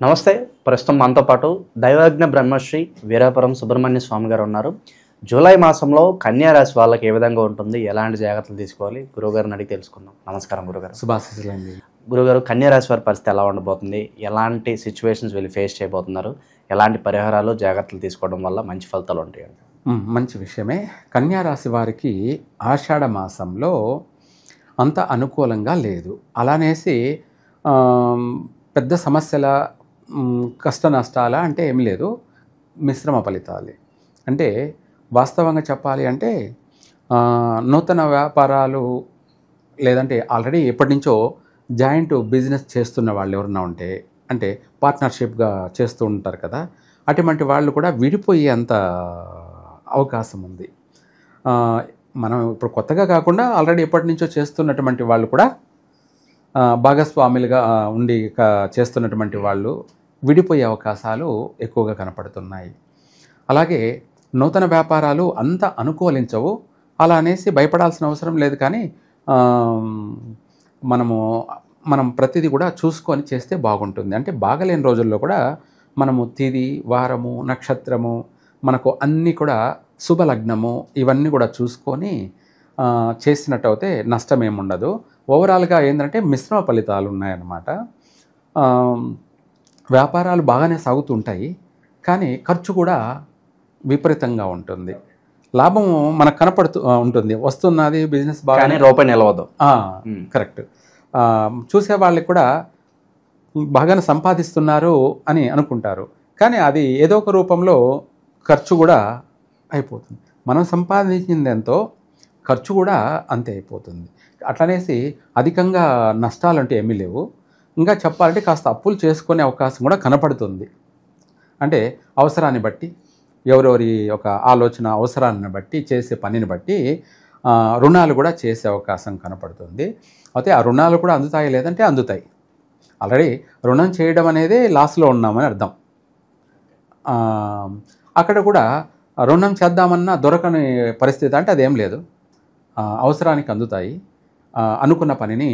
నమస్తే. ప్రస్తుతం మనతో పాటు దైవజ్ఞ బ్రహ్మశ్రీ వీరాపురం సుబ్రహ్మణ్య స్వామి గారు ఉన్నారు. జూలై మాసంలో కన్యా రాశి వాళ్ళకి ఏ విధంగా ఉంటుంది, ఎలాంటి జాగ్రత్తలు తీసుకోవాలి, గురువుగారిని అడిగి తెలుసుకుందాం. నమస్కారం గురుగారు. శుభాశీస్సులండి. గురుగారు, కన్యా రాశి వారి పరిస్థితి ఎలా ఉండబోతుంది, ఎలాంటి సిచ్యువేషన్స్ వీళ్ళు ఫేస్ చేయబోతున్నారు, ఎలాంటి పరిహారాలు జాగ్రత్తలు తీసుకోవడం వల్ల మంచి ఫలితాలు ఉంటాయండి? మంచి విషయమే. కన్యా రాశి వారికి ఆషాఢ మాసంలో అంత అనుకూలంగా లేదు. అలానేసి పెద్ద సమస్యల కష్ట నష్టాల అంటే ఏమి లేదు, మిశ్రమ ఫలితాలే. అంటే వాస్తవంగా చెప్పాలి అంటే నూతన వ్యాపారాలు లేదంటే ఆల్రెడీ ఎప్పటి నుంచో జాయింట్ బిజినెస్ చేస్తున్న వాళ్ళు ఎవరన్నా ఉంటే, అంటే పార్ట్నర్షిప్గా చేస్తూ ఉంటారు కదా, అటువంటి వాళ్ళు కూడా విడిపోయేంత అవకాశం ఉంది. మనం ఇప్పుడు కొత్తగా కాకుండా ఆల్రెడీ ఎప్పటి నుంచో చేస్తున్నటువంటి వాళ్ళు కూడా భాగస్వాములుగా ఉండి చేస్తున్నటువంటి వాళ్ళు విడిపోయే అవకాశాలు ఎక్కువగా కనపడుతున్నాయి. అలాగే నూతన వ్యాపారాలు అంత అనుకూలించవు. అలా అనేసి భయపడాల్సిన అవసరం లేదు. కానీ మనం ప్రతిదీ కూడా చూసుకొని చేస్తే బాగుంటుంది. అంటే బాగలేని రోజుల్లో కూడా మనము తిది, వారము, నక్షత్రము, మనకు అన్నీ కూడా శుభలగ్నము, ఇవన్నీ కూడా చూసుకొని చేసినట్టు అయితే నష్టమేముండదు. ఓవరాల్గా ఏంటంటే మిశ్రమ ఫలితాలు ఉన్నాయన్నమాట. వ్యాపారాలు బాగానే సాగుతుంటాయి, కానీ ఖర్చు కూడా విపరీతంగా ఉంటుంది. లాభం మనకు కనపడుతూ ఉంటుంది, వస్తున్నది బిజినెస్ బాగానే, రూపాయి నిలవదు. కరెక్ట్. చూసే వాళ్ళకి కూడా బాగానే సంపాదిస్తున్నారు అని అనుకుంటారు, కానీ అది ఏదో ఒక రూపంలో ఖర్చు కూడా అయిపోతుంది. మనం సంపాదించింది ఎంతో, ఖర్చు కూడా అంతే అయిపోతుంది. అట్లనేసి అధికంగా నష్టాలంటే ఏమీ లేవు. ఇంకా చెప్పాలంటే కాస్త అప్పులు చేసుకునే అవకాశం కూడా కనపడుతుంది. అంటే అవసరాన్ని బట్టి, ఎవరెవరి ఒక ఆలోచన అవసరాన్ని బట్టి, చేసే పనిని బట్టి రుణాలు కూడా చేసే అవకాశం కనపడుతుంది. అయితే ఆ రుణాలు కూడా అందుతాయి లేదంటే అందుతాయి. ఆల్రెడీ రుణం చేయడం అనేది లాస్లో ఉన్నామని అర్థం. అక్కడ కూడా రుణం చేద్దామన్నా దొరకని పరిస్థితి అంటే అదేం లేదు. అవసరానికి అందుతాయి, అనుకున్న పనిని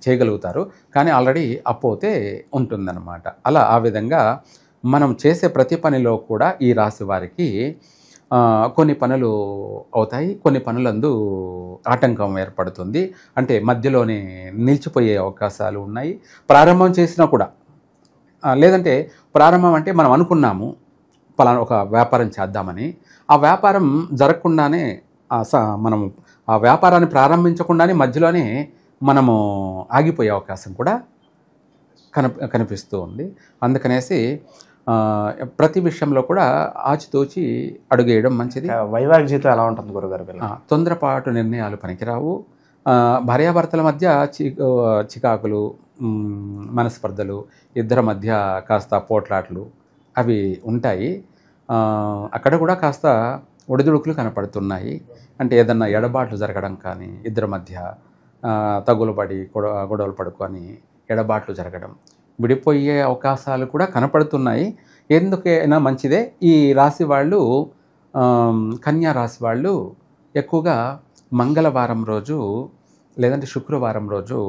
చేయగలుగుతారు. కానీ ఆల్రెడీ అప్పు అయితే ఉంటుందన్నమాట. అలా ఆ విధంగా మనం చేసే ప్రతి పనిలో కూడా ఈ రాశి వారికి కొన్ని పనులు అవుతాయి, కొన్ని పనులందు ఆటంకం ఏర్పడుతుంది. అంటే మధ్యలోనే నిలిచిపోయే అవకాశాలు ఉన్నాయి. ప్రారంభం చేసినా కూడా, లేదంటే ప్రారంభం అంటే మనం అనుకున్నాము పలానా ఒక వ్యాపారం చేద్దామని, ఆ వ్యాపారం జరగకుండానే మనము ఆ వ్యాపారాన్ని ప్రారంభించకుండానే మధ్యలోనే మనము ఆగిపోయే అవకాశం కూడా కనిపిస్తూ ఉంది. అందుకనేసి ప్రతి విషయంలో కూడా ఆచితూచి అడుగేయడం మంచిది. వైవాహిక జీవితం ఎలా ఉంటుంది గురుగారు? తొందరపాటు నిర్ణయాలు పనికిరావు. భార్యాభర్తల మధ్య చికాకులు, మనస్పర్ధలు, ఇద్దరి మధ్య కాస్త పోట్లాట్లు అవి ఉంటాయి. అక్కడ కూడా కాస్త ఒడిదుడుకులు కనపడుతున్నాయి. అంటే ఏదన్నా ఎడబాట్లు జరగడం కానీ, ఇద్దరి మధ్య తగులుబడి గొడవలు పడుకొని ఎడబాట్లు జరగడం, విడిపోయే అవకాశాలు కూడా కనపడుతున్నాయి. ఎందుకైనా మంచిదే. ఈ రాశి వాళ్ళు, కన్యా రాశి వాళ్ళు ఎక్కువగా మంగళవారం రోజు లేదంటే శుక్రవారం రోజు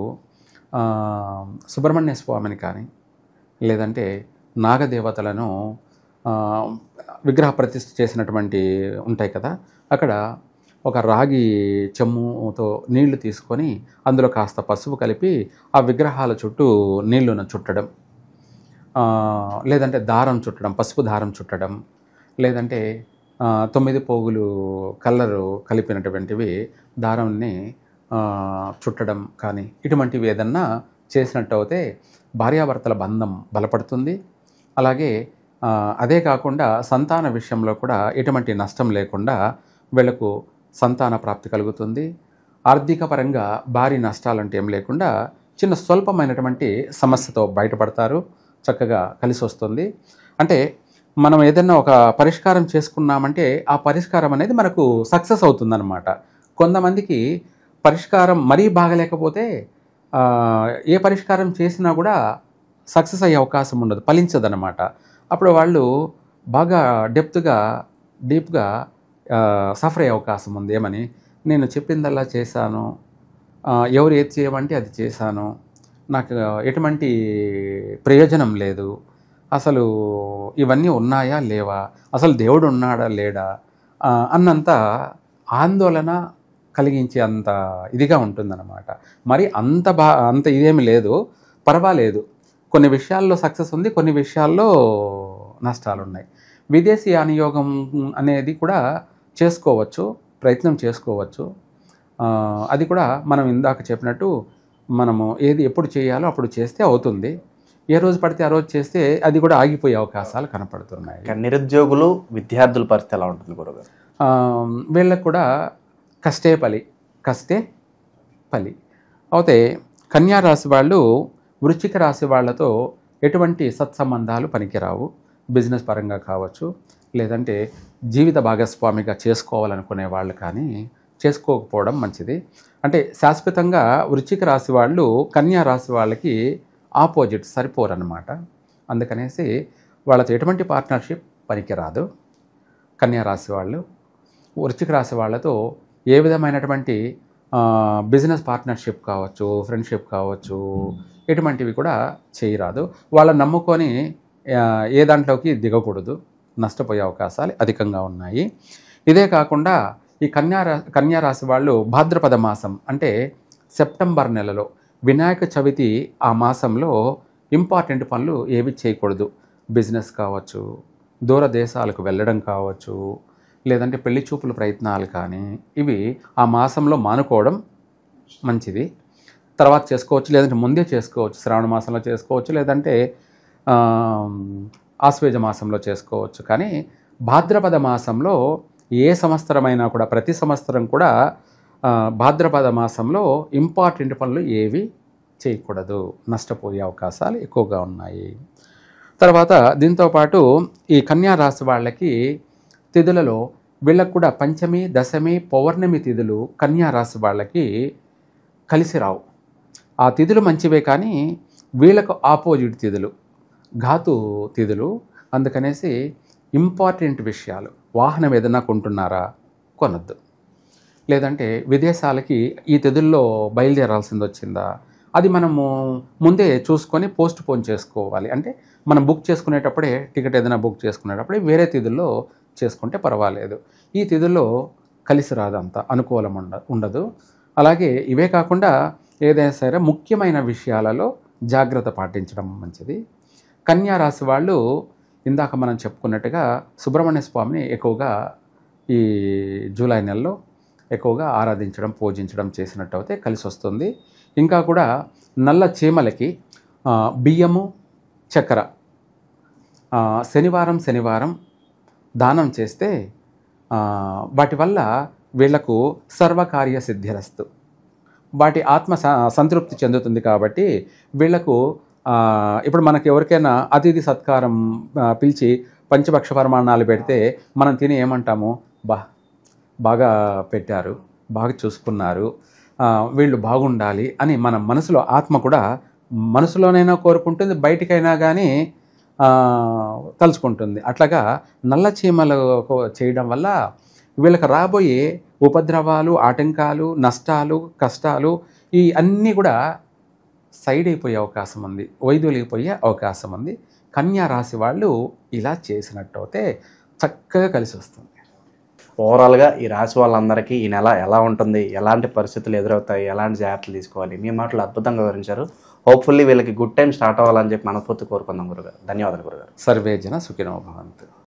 సుబ్రహ్మణ్య స్వామిని కానీ, లేదంటే నాగదేవతలను విగ్రహ ప్రతిష్ఠ చేసినటువంటి ఉంటాయి కదా, అక్కడ ఒక రాగి చెమ్ముతో నీళ్లు తీసుకొని అందులో కాస్త పసుపు కలిపి ఆ విగ్రహాల చుట్టూ నీళ్లను చుట్టడం, లేదంటే దారం చుట్టడం, పసుపు దారం చుట్టడం, లేదంటే 9 పోగులు కలరు కలిపినటువంటివి దారాన్ని చుట్టడం కానీ, ఇటువంటివి ఏదన్నా చేసినట్టు అయితే భార్యాభర్తల బంధం బలపడుతుంది. అలాగే అదే కాకుండా సంతాన విషయంలో కూడా ఎటువంటి నష్టం లేకుండా వీళ్లకు సంతాన ప్రాప్తి కలుగుతుంది. ఆర్థిక పరంగా భారీ నష్టాలంటే ఏం లేకుండా చిన్న స్వల్పమైనటువంటి సమస్యతో బయటపడతారు. చక్కగా కలిసి వస్తుంది. అంటే మనం ఏదైనా ఒక పరిష్కారం చేసుకున్నామంటే ఆ పరిష్కారం అనేది మనకు సక్సెస్ అవుతుందన్నమాట. కొంతమందికి పరిష్కారం మరీ బాగలేకపోతే ఏ పరిష్కారం చేసినా కూడా సక్సెస్ అయ్యే అవకాశం ఉండదు, ఫలించదన్నమాట. అప్పుడు వాళ్ళు బాగా డీప్గా సఫర్ అయ్యే అవకాశం ఉంది. ఏమని, నేను చెప్పిందల్లా చేశాను, ఎవరు ఏది చేయమంటే అది చేశాను, నాకు ఎటువంటి ప్రయోజనం లేదు, అసలు ఇవన్నీ ఉన్నాయా లేవా, అసలు దేవుడు ఉన్నాడా లేడా అన్నంత ఆందోళన కలిగించే అంత ఇదిగా ఉంటుందన్నమాట. మరి అంత ఇదేమి లేదు, పర్వాలేదు. కొన్ని విషయాల్లో సక్సెస్ ఉంది, కొన్ని విషయాల్లో నష్టాలు ఉన్నాయి. విదేశీ వినియోగం అనేది కూడా చేసుకోవచ్చు, ప్రయత్నం చేసుకోవచ్చు. అది కూడా మనం ఇందాక చెప్పినట్టు మనము ఏది ఎప్పుడు చేయాలో అప్పుడు చేస్తే అవుతుంది. ఏ రోజు పడితే ఆ రోజు చేస్తే అది కూడా ఆగిపోయే అవకాశాలు కనపడుతున్నాయి. నిరుద్యోగులు విద్యార్థుల పరిస్థితి ఎలా ఉంటుంది గురుగారు? వీళ్ళకు కూడా కష్టే ఫలి అయితే కన్యా రాశి వాళ్ళు వృశ్చిక రాశి వాళ్ళతో ఎటువంటి సత్సంబంధాలు పనికిరావు. బిజినెస్ పరంగా కావచ్చు, లేదంటే జీవిత భాగస్వామిగా చేసుకోవాలనుకునే వాళ్ళు కానీ చేసుకోకపోవడం మంచిది. అంటే శాశ్వతంగా వృశ్చిక రాశి వాళ్ళు కన్యా రాశి వాళ్ళకి ఆపోజిట్, సరిపోరన్నమాట. అందుకనేసి వాళ్ళతో ఎటువంటి పార్ట్నర్షిప్ పనికిరాదు. కన్యా రాశి వాళ్ళు వృశ్చిక రాశి వాళ్ళతో ఏ విధమైనటువంటి బిజినెస్ పార్ట్నర్షిప్ కావచ్చు, ఫ్రెండ్షిప్ కావచ్చు, ఎటువంటివి కూడా చేయరాదు. వాళ్ళని నమ్ముకొని ఏ దాంట్లోకి దిగకూడదు, నష్టపోయే అవకాశాలు అధికంగా ఉన్నాయి. ఇదే కాకుండా ఈ కన్యా రాశి వాళ్ళు భాద్రపద మాసం అంటే సెప్టెంబర్ నెలలో వినాయక చవితి ఆ మాసంలో ఇంపార్టెంట్ పనులు ఏవి చేయకూడదు. బిజినెస్ కావచ్చు, దూర దేశాలకు వెళ్ళడం కావచ్చు, లేదంటే పెళ్లి చూపుల ప్రయత్నాలు కానీ ఇవి ఆ మాసంలో మానుకోవడం మంచిది. తర్వాత చేసుకోవచ్చు, లేదంటే ముందే చేసుకోవచ్చు. శ్రావణ మాసంలో చేసుకోవచ్చు, లేదంటే ఆశ్వేజ మాసంలో చేసుకోవచ్చు. కానీ భాద్రపద మాసంలో ఏ సంవత్సరమైనా కూడా, ప్రతి సంవత్సరం కూడా భాద్రపద మాసంలో ఇంపార్టెంట్ పనులు ఏవి చేయకూడదు, నష్టపోయే అవకాశాలు ఎక్కువగా ఉన్నాయి. తర్వాత దీంతోపాటు ఈ కన్యా రాశి వాళ్ళకి తిథులలో వీళ్ళకు కూడా పంచమి, దశమి, పౌర్ణమి తిథులు కన్యా రాశి వాళ్ళకి కలిసి రావు. ఆ తిథులు మంచివే, కానీ వీళ్ళకు ఆపోజిట్ తిథులు, ఘాతు తిథులు. అందుకనేసి ఇంపార్టెంట్ విషయాలు, వాహనం ఏదైనా కొంటున్నారా, కొనొద్దు. లేదంటే విదేశాలకి ఈ తిథుల్లో బయలుదేరాల్సింది వచ్చిందా, అది మనము ముందే చూసుకొని పోస్ట్ పోన్ చేసుకోవాలి. అంటే మనం బుక్ చేసుకునేటప్పుడే, టికెట్ ఏదైనా బుక్ చేసుకునేటప్పుడే వేరే తిథుల్లో చేసుకుంటే పర్వాలేదు. ఈ తిథుల్లో కలిసి రాదంత అనుకూలం ఉండదు. అలాగే ఇవే కాకుండా ఏదైనా సరే ముఖ్యమైన విషయాలలో జాగ్రత్త పాటించడం మంచిది. కన్యా రాశి వాళ్ళు ఇందాక మనం చెప్పుకున్నట్టుగా సుబ్రహ్మణ్య స్వామిని ఎక్కువగా ఈ జూలై నెలలో ఎక్కువగా ఆరాధించడం, పూజించడం చేసినట్టు అయితే కలిసి వస్తుంది. ఇంకా కూడా నల్ల చీమలకి బియ్యము, చక్కెర శనివారం దానం చేస్తే వాటి వల్ల వీళ్లకు సర్వకార్య సిద్ధిరస్తు, వాటి ఆత్మ సంతృప్తి చెందుతుంది. కాబట్టి వీళ్లకు ఇప్పుడు మనకి ఎవరికైనా అతిథి సత్కారం పిలిచి పంచభక్ష పరిమాణాలు పెడితే మనం తిని ఏమంటాము, బాగా పెట్టారు, బాగా చూసుకున్నారు, వీళ్ళు బాగుండాలి అని మన మనసులో ఆత్మ కూడా మనసులోనైనా కోరుకుంటుంది, బయటికైనా కానీ తలుచుకుంటుంది. అట్లాగా నల్ల చీమలు చేయడం వల్ల వీళ్ళకి రాబోయే ఉపద్రవాలు, ఆటంకాలు, నష్టాలు, కష్టాలు ఈ అన్నీ కూడా సైడ్ అయిపోయే అవకాశం ఉంది, వైదొలిగిపోయే అవకాశం ఉంది. కన్యా రాశి వాళ్ళు ఇలా చేసినట్టు అయితే చక్కగా కలిసి వస్తుంది. ఓవరాల్గా ఈ రాశి వాళ్ళందరికీ ఈ నెల ఎలా ఉంటుంది, ఎలాంటి పరిస్థితులు ఎదురవుతాయి, ఎలాంటి జాగ్రత్తలు తీసుకోవాలి, మీ మాటలు అద్భుతంగా వివరించారు. హోప్ఫుల్లీ వీళ్ళకి గుడ్ టైం స్టార్ట్ అవ్వాలని చెప్పి మనస్ఫూర్తి కోరుకుందాం గురుగారు. ధన్యవాదాలు గురుగారు. సర్వేజన సుఖినో భవంతు.